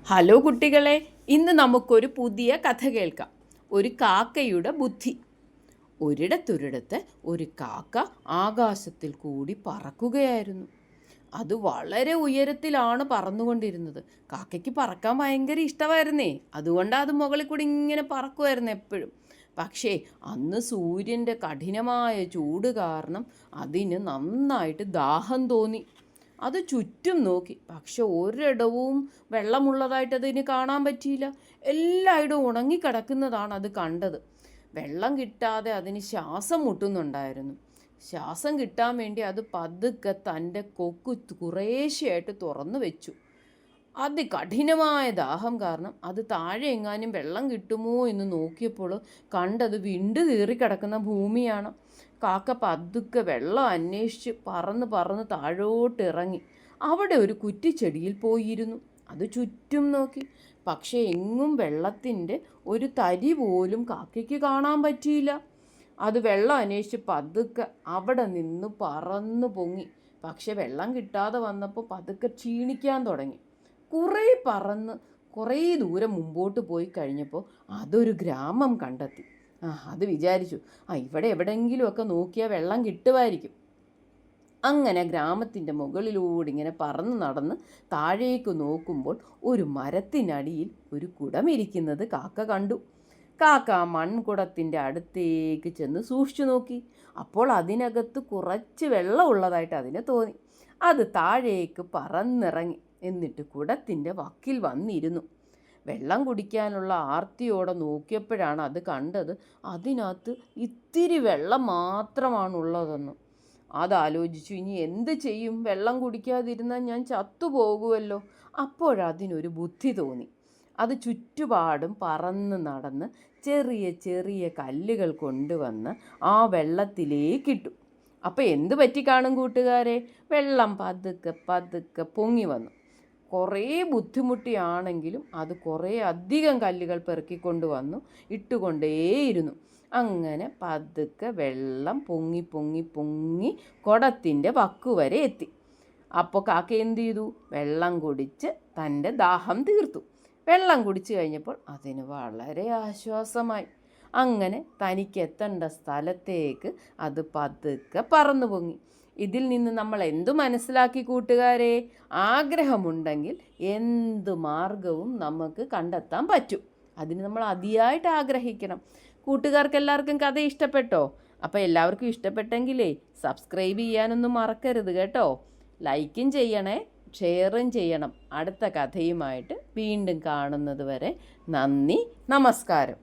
Hello കുട്ടികളെ, ഇന്ന് നമുക്കൊരു പുതിയ കഥ കേൾക്കാം. ഒരു കാക്കയുടെ ബുദ്ധി. ഒരിടത്തൊരിടത്ത് ഒരു കാക്ക ആകാശത്തിൽ കൂടി പറക്കുകയായിരുന്നു. അത് വളരെ ഉയരത്തിലാണ് പറന്നുകൊണ്ടിരുന്നത്. കാക്കയ്ക്ക് പറക്കാൻ ഭയങ്കര ഇഷ്ടമായിരുന്നേ. അതുകൊണ്ട് അത് മുകളിൽ കൂടി ഇങ്ങനെ പറക്കുമായിരുന്നു എപ്പോഴും. പക്ഷേ അന്ന് സൂര്യൻ്റെ കഠിനമായ ചൂട് കാരണം അതിന് നന്നായിട്ട് ദാഹം തോന്നി. അത് ചുറ്റും നോക്കി, പക്ഷെ ഒരിടവും വെള്ളമുള്ളതായിട്ട് അതിന് കാണാൻ പറ്റിയില്ല. എല്ലായിടവും ഉണങ്ങിക്കിടക്കുന്നതാണ് അത് കണ്ടത്. വെള്ളം കിട്ടാതെ അതിന് ശ്വാസം മുട്ടുന്നുണ്ടായിരുന്നു. ശ്വാസം കിട്ടാൻ വേണ്ടി അത് പതുക്കെ തൻ്റെ കൊക്ക് കുറേശ്ശെയായിട്ട് തുറന്നു വെച്ചു. അതികഠിനമായ ദാഹം കാരണം അത് താഴെ എങ്ങാനും വെള്ളം കിട്ടുമോ എന്ന് നോക്കിയപ്പോൾ കണ്ടത് വിണ്ടു കീറിക്കിടക്കുന്ന ഭൂമിയാണ്. കാക്ക പതുക്കെ വെള്ളം അന്വേഷിച്ച് പറന്ന് പറന്ന് താഴോട്ട് ഇറങ്ങി അവിടെ ഒരു കുറ്റിച്ചെടിയിൽ പോയിരുന്നു. അത് ചുറ്റും നോക്കി, പക്ഷേ എങ്ങും വെള്ളത്തിൻ്റെ ഒരു തരി പോലും കാക്കയ്ക്ക് കാണാൻ പറ്റിയില്ല. അത് വെള്ളം അന്വേഷിച്ച് പതുക്കെ അവിടെ നിന്ന് പറന്നു പൊങ്ങി. പക്ഷെ വെള്ളം കിട്ടാതെ വന്നപ്പോൾ പതുക്കെ ക്ഷീണിക്കാൻ തുടങ്ങി. കുറേ ദൂരം മുമ്പോട്ട് പോയി കഴിഞ്ഞപ്പോൾ അതൊരു ഗ്രാമം കണ്ടെത്തി. അത് വിചാരിച്ചു, ഇവിടെ എവിടെയെങ്കിലുമൊക്കെ നോക്കിയാൽ വെള്ളം കിട്ടുമായിരിക്കും. അങ്ങനെ ഗ്രാമത്തിൻ്റെ മുകളിലൂടെ ഇങ്ങനെ പറന്ന് നടന്ന് താഴേക്ക് നോക്കുമ്പോൾ ഒരു മരത്തിനടിയിൽ ഒരു കുടമിരിക്കുന്നത് കാക്ക കണ്ടു. കാക്ക മൺകുടത്തിൻ്റെ അടുത്തേക്ക് ചെന്ന് സൂക്ഷിച്ചു നോക്കി. അപ്പോൾ അതിനകത്ത് കുറച്ച് വെള്ളം ഉള്ളതായിട്ട് അതിന് തോന്നി. അത് താഴേക്ക് പറന്നിറങ്ങി. എന്നിട്ട് കുടത്തിൻ്റെ വക്കിൽ വന്നിരുന്നു. വെള്ളം കുടിക്കാനുള്ള ആർത്തിയോടെ നോക്കിയപ്പോഴാണ് അത് കണ്ടത് അതിനകത്ത് ഇത്തിരി വെള്ളം മാത്രമാണുള്ളതെന്ന്. അതാലോചിച്ചു, ഇനി എന്ത് ചെയ്യും? വെള്ളം കുടിക്കാതിരുന്നാൽ ഞാൻ ചത്തുപോകുമല്ലോ. അപ്പോഴതിനൊരു ബുദ്ധി തോന്നി. അത് ചുറ്റുപാടും പറന്ന് നടന്ന് ചെറിയ ചെറിയ കല്ലുകൾ കൊണ്ടുവന്ന് ആ വെള്ളത്തിലേക്കിട്ടു. അപ്പോൾ എന്ത് പറ്റിക്കാണും കൂട്ടുകാരെ? വെള്ളം പതുക്കെ പതുക്കെ പൊങ്ങി വന്നു. കുറേ ബുദ്ധിമുട്ടിയാണെങ്കിലും അത് കുറേ അധികം കല്ലുകൾ പെറുക്കിക്കൊണ്ട് വന്നു ഇട്ടുകൊണ്ടേയിരുന്നു. അങ്ങനെ പതുക്കെ വെള്ളം പൊങ്ങി പൊങ്ങി പൊങ്ങി കുടത്തിൻ്റെ വക്കുവരെ എത്തി. അപ്പോൾ കാക്ക എന്ത് ചെയ്തു? വെള്ളം കുടിച്ച് തൻ്റെ ദാഹം തീർത്തു. വെള്ളം കുടിച്ചു കഴിഞ്ഞപ്പോൾ അതിന് വളരെ ആശ്വാസമായി. അങ്ങനെ തനിക്ക് എത്തേണ്ട സ്ഥലത്തേക്ക് അത് പതുക്കെ പറന്നു പൊങ്ങി. ഇതിൽ നിന്ന് നമ്മൾ എന്തു മനസ്സിലാക്കി കൂട്ടുകാരെ? ആഗ്രഹമുണ്ടെങ്കിൽ എന്ത് മാർഗവും നമുക്ക് കണ്ടെത്താൻ പറ്റും. അതിന് നമ്മൾ അതിയായിട്ട് ആഗ്രഹിക്കണം. കൂട്ടുകാർക്ക് എല്ലാവർക്കും കഥ ഇഷ്ടപ്പെട്ടോ? അപ്പോൾ എല്ലാവർക്കും ഇഷ്ടപ്പെട്ടെങ്കിലേ സബ്സ്ക്രൈബ് ചെയ്യാനൊന്നും മറക്കരുത് കേട്ടോ. ലൈക്കും ചെയ്യണേ, ഷെയറും ചെയ്യണം. അടുത്ത കഥയുമായിട്ട് വീണ്ടും കാണുന്നത് വരെ നന്ദി, നമസ്കാരം.